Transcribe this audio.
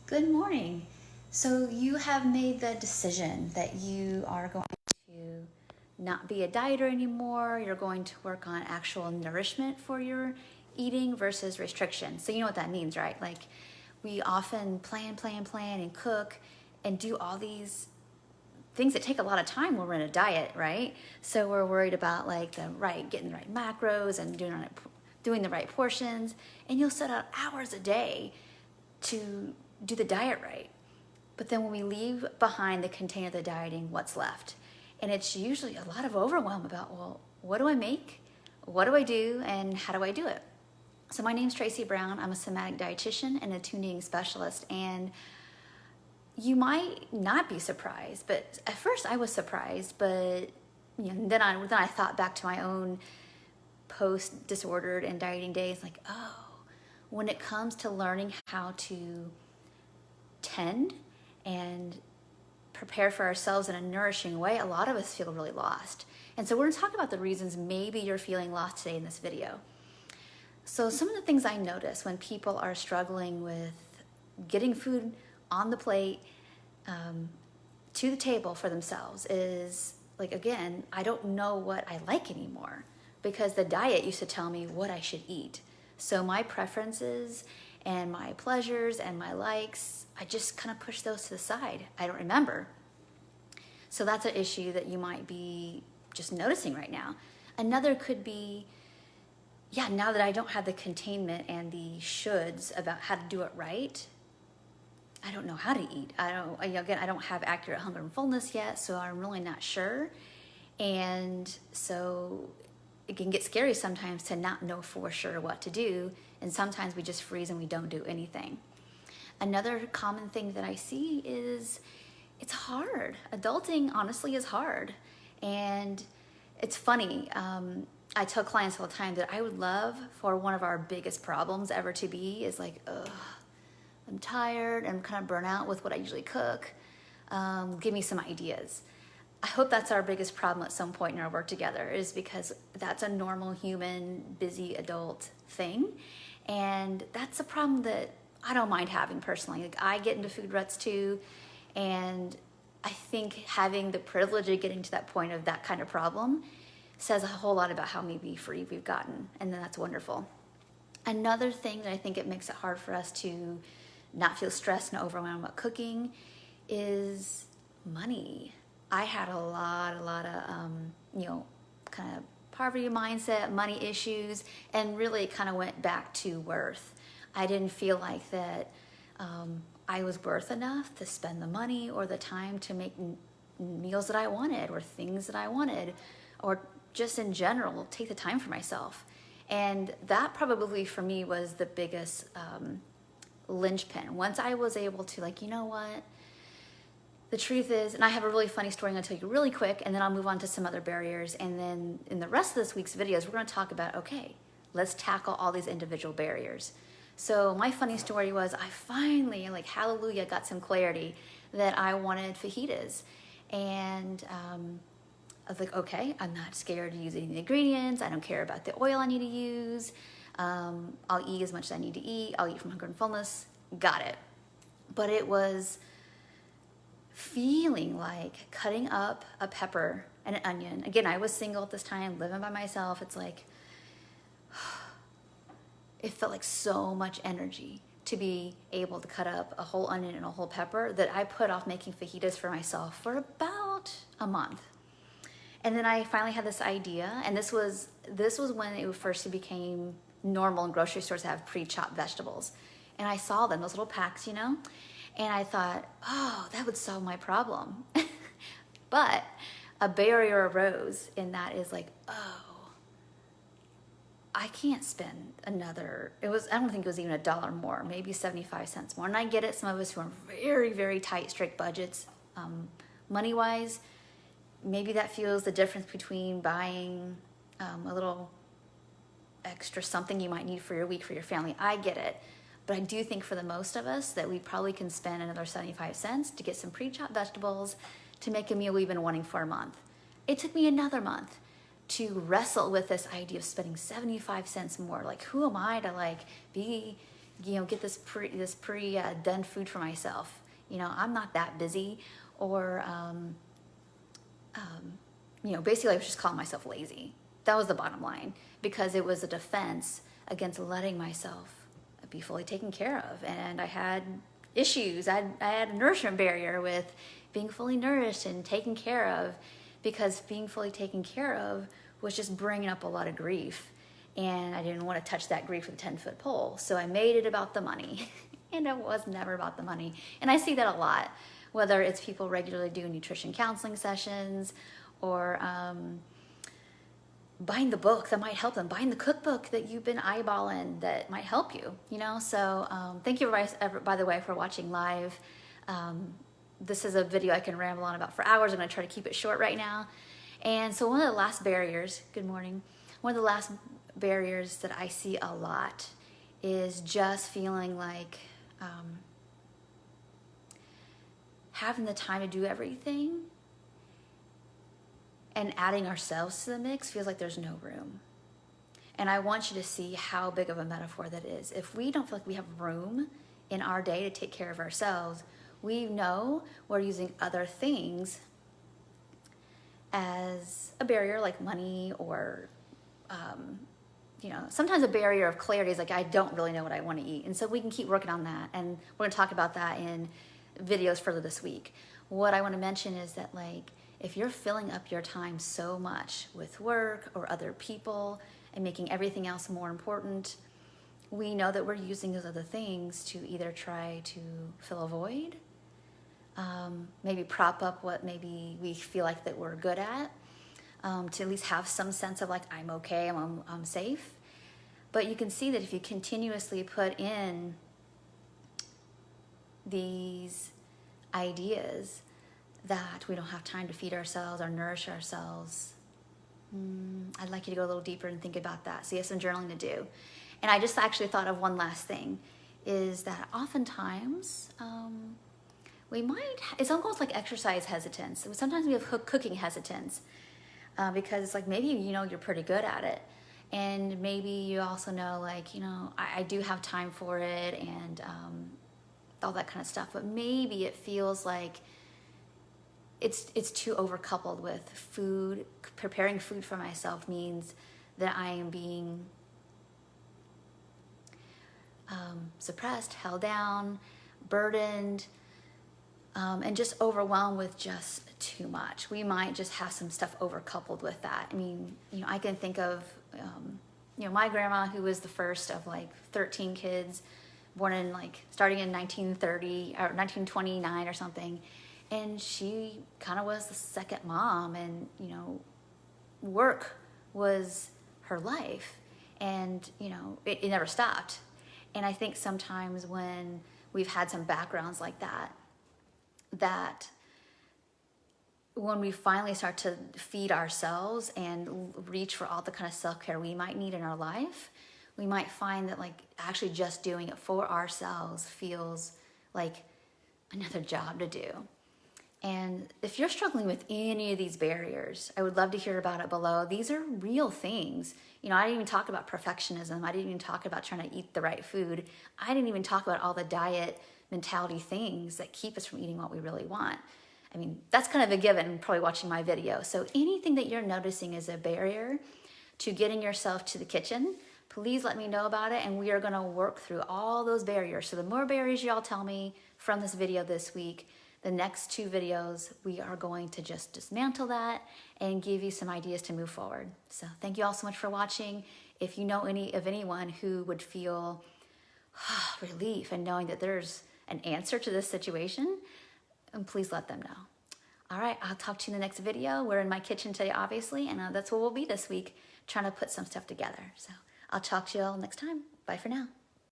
Good morning. So you have made the decision that you are going to not be a dieter anymore. You're going to work on actual nourishment for your eating versus restriction. So you know what that means, right? Like we often plan, and cook and do all these things that take a lot of time when we're in a diet, right? So we're worried about like getting the right macros and doing the right portions. And you'll set out hours a day to do the diet right. But then when we leave behind the container of the dieting, what's left? And it's usually a lot of overwhelm about, well, what do I make? What do I do? And how do I do it? So my name's Tracy Brown. I'm a somatic dietitian and a tuning specialist. And you might not be surprised, but at first I was surprised, but then I thought back to my own post disordered and dieting days, like, oh, when it comes to learning how to tend and prepare for ourselves in a nourishing way, a lot of us feel really lost. And so we're going to talk about the reasons maybe you're feeling lost today in this video. So some of the things I notice when people are struggling with getting food on the plate, to the table for themselves is like, again, I don't know what I like anymore because the diet used to tell me what I should eat. So my preferences and my pleasures and my likes, I just kind of push those to the side. I don't remember. So that's an issue that you might be just noticing right now. Another could be, now that I don't have the containment and the shoulds about how to do it right, I don't know how to eat. I don't have accurate hunger and fullness yet, so I'm really not sure. And so it can get scary sometimes to not know for sure what to do. And sometimes we just freeze and we don't do anything. Another common thing that I see is it's hard. Adulting, honestly, is hard. And it's funny. I tell clients all the time that I would love for one of our biggest problems ever to be is like, I'm tired, I'm kind of burnt out with what I usually cook. Give me some ideas. I hope that's our biggest problem at some point in our work together, is because that's a normal human, busy adult thing. And that's a problem that I don't mind having personally. Like, I get into food ruts too. And I think having the privilege of getting to that point of that kind of problem says a whole lot about how maybe free we've gotten. And then that's wonderful. Another thing that I think it makes it hard for us to not feel stressed and overwhelmed about cooking is money. I had a lot of, kind of poverty mindset, money issues, and really kind of went back to worth. I didn't feel like that I was worth enough to spend the money or the time to make meals that I wanted or things that I wanted, or just in general, take the time for myself. And that probably for me was the biggest linchpin. Once I was able to, like, you know what? The truth is, and I have a really funny story I'm going to tell you really quick, and then I'll move on to some other barriers. And then in the rest of this week's videos, we're going to talk about, okay, let's tackle all these individual barriers. So my funny story was I finally, like, hallelujah, got some clarity that I wanted fajitas. And I was like, okay, I'm not scared to use any of the ingredients. I don't care about the oil I need to use. I'll eat as much as I need to eat. I'll eat from hunger and fullness. Got it. But it was feeling like cutting up a pepper and an onion. Again, I was single at this time, living by myself. It's like, it felt like so much energy to be able to cut up a whole onion and a whole pepper that I put off making fajitas for myself for about a month. And then I finally had this idea, and this was when it first became normal in grocery stores to have pre-chopped vegetables. And I saw them, those little packs, and I thought, oh, that would solve my problem. But a barrier arose, and that is like, oh, I can't spend I don't think it was even $1 more, maybe 75 cents more. And I get it, some of us who are very, very tight, strict budgets, money-wise, maybe that feels the difference between buying a little extra something you might need for your week, for your family. I get it. But I do think for the most of us that we probably can spend another 75 cents to get some pre-chopped vegetables to make a meal we've been wanting for a month. It took me another month to wrestle with this idea of spending 75 cents more. Like, who am I to be get this pre done food for myself. I'm not that busy, or basically I was just calling myself lazy. That was the bottom line, because it was a defense against letting myself be fully taken care of. And I had issues. I had a nourishment barrier with being fully nourished and taken care of, because being fully taken care of was just bringing up a lot of grief. And I didn't want to touch that grief with a 10-foot pole. So I made it about the money. And it was never about the money. And I see that a lot, whether it's people regularly doing nutrition counseling sessions, or buying the book that might help them, buying the cookbook that you've been eyeballing that might help you, So thank you, by the way, for watching live. This is a video I can ramble on about for hours. I'm going to try to keep it short right now. And so one of the last barriers, good morning, one of the last barriers that I see a lot is just feeling like having the time to do everything, and adding ourselves to the mix feels like there's no room. And I want you to see how big of a metaphor that is. If we don't feel like we have room in our day to take care of ourselves, we know we're using other things as a barrier, like money, or sometimes a barrier of clarity is like, I don't really know what I want to eat. And so we can keep working on that. And we're going to talk about that in videos further this week. What I want to mention is that, like, if you're filling up your time so much with work or other people and making everything else more important, we know that we're using those other things to either try to fill a void, maybe prop up what maybe we feel like that we're good at, to at least have some sense of like, I'm okay, I'm safe. But you can see that if you continuously put in these ideas that we don't have time to feed ourselves or nourish ourselves, I'd like you to go a little deeper and think about that. So you have some journaling to do. And I just actually thought of one last thing, is that oftentimes it's almost like exercise hesitance. Sometimes we have cooking hesitance, because it's like, maybe you're pretty good at it. And maybe you also know, like, I do have time for it, and all that kind of stuff. But maybe it feels like it's too overcoupled with food. Preparing food for myself means that I am being suppressed, held down, burdened, and just overwhelmed with just too much. We might just have some stuff overcoupled with that. I mean, I can think of, my grandma, who was the first of like 13 kids, born in starting in 1930 or 1929 or something. And she kind of was the second mom, and, work was her life, and, it never stopped. And I think sometimes when we've had some backgrounds like that when we finally start to feed ourselves and reach for all the kind of self-care we might need in our life, we might find that actually just doing it for ourselves feels like another job to do. And if you're struggling with any of these barriers, I would love to hear about it below. These are real things. I didn't even talk about perfectionism. I didn't even talk about trying to eat the right food. I didn't even talk about all the diet mentality things that keep us from eating what we really want. I mean, that's kind of a given, probably watching my video. So anything that you're noticing is a barrier to getting yourself to the kitchen, please let me know about it, and we are going to work through all those barriers. So the more barriers y'all tell me from this video this week, the next 2 videos, we are going to just dismantle that and give you some ideas to move forward. So thank you all so much for watching. If you know anyone who would feel relief in knowing that there's an answer to this situation, please let them know. All right, I'll talk to you in the next video. We're in my kitchen today, obviously, and that's where we'll be this week, trying to put some stuff together. So I'll talk to you all next time. Bye for now.